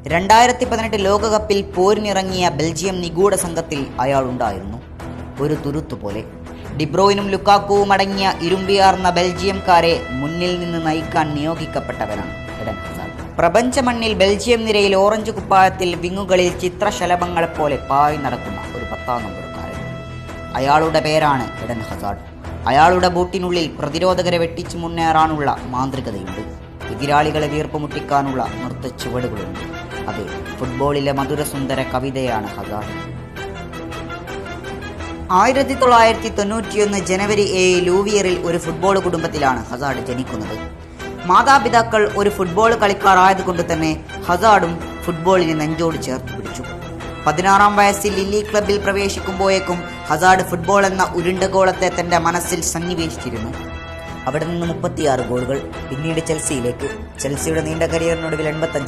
2018 ലോകകപ്പിൽ പോരിനിറങ്ങിയ ബെൽജിയം നിഗൂഢ സംഘത്തിൽ അയാളുണ്ടായിരുന്നു. ഒരു തുരുത്തുപോലെ ഡിബ്രോയിനും ലുക്കാക്കുവും അടങ്ങിയ ഇരുമ്പിയാർന്ന ബെൽജിയംകാരെ മുന്നിൽ നിന്ന് നയിക്കാൻ നിയോഗിക്കപ്പെട്ടവനാണ് എഡൻ ഹസാർഡ്. പ്രപഞ്ച മണ്ണിൽ ബെൽജിയം നിരയിൽ ഓറഞ്ച് കുപ്പായത്തിൽ വിങ്ങുകളിൽ ചിത്രശലഭങ്ങളെപ്പോലെ പായി നടക്കുന്ന ഒരു 10ാം നമ്പറുകാരൻ. അയാളുടെ പേരാണ് എഡൻ ഹസാർഡ്. അയാളുടെ ബൂട്ടിനുള്ളിൽ പ്രതിരോധകരെ വെട്ടിച്ചു മുന്നേറാനുള്ള മാന്ത്രികതയുണ്ട്. എതിരാളികളെ വീർപ്പുമുട്ടിക്കാനുള്ള നൃത്ത ചുവടുകളുണ്ട്. അത് ഫുട്ബോളിലെ മധുരസുന്ദര കവിതയാണ് ഹസാർഡ്. 1991 ജനുവരി 7 ലൂവിയറിൽ ഒരു ഫുട്ബോൾ കുടുംബത്തിലാണ് ഹസാർഡ് ജനിക്കുന്നത്. മാതാപിതാക്കൾ ഒരു ഫുട്ബോൾ കളിക്കാർ ആയതുകൊണ്ട് തന്നെ ഹസാർഡും ഫുട്ബോളിനെ നെഞ്ചോട് ചേർത്ത് പിടിച്ചു. 16ാം വയസ്സിൽ ലില്ലി ക്ലബിൽ പ്രവേശിക്കുമ്പോഴേക്കും ഹസാർഡ് ഫുട്ബോൾ എന്ന ഉരുണ്ടഗോളത്തെ തന്റെ മനസ്സിൽ സന്നിവേശിച്ചിരുന്നു. അവിടെ നിന്ന് 36 ഗോളുകൾ. പിന്നീട് ചെൽസിയിലേക്ക്. ചെൽസിയുടെ നീണ്ട കരിയറിനൊടുവിൽ 85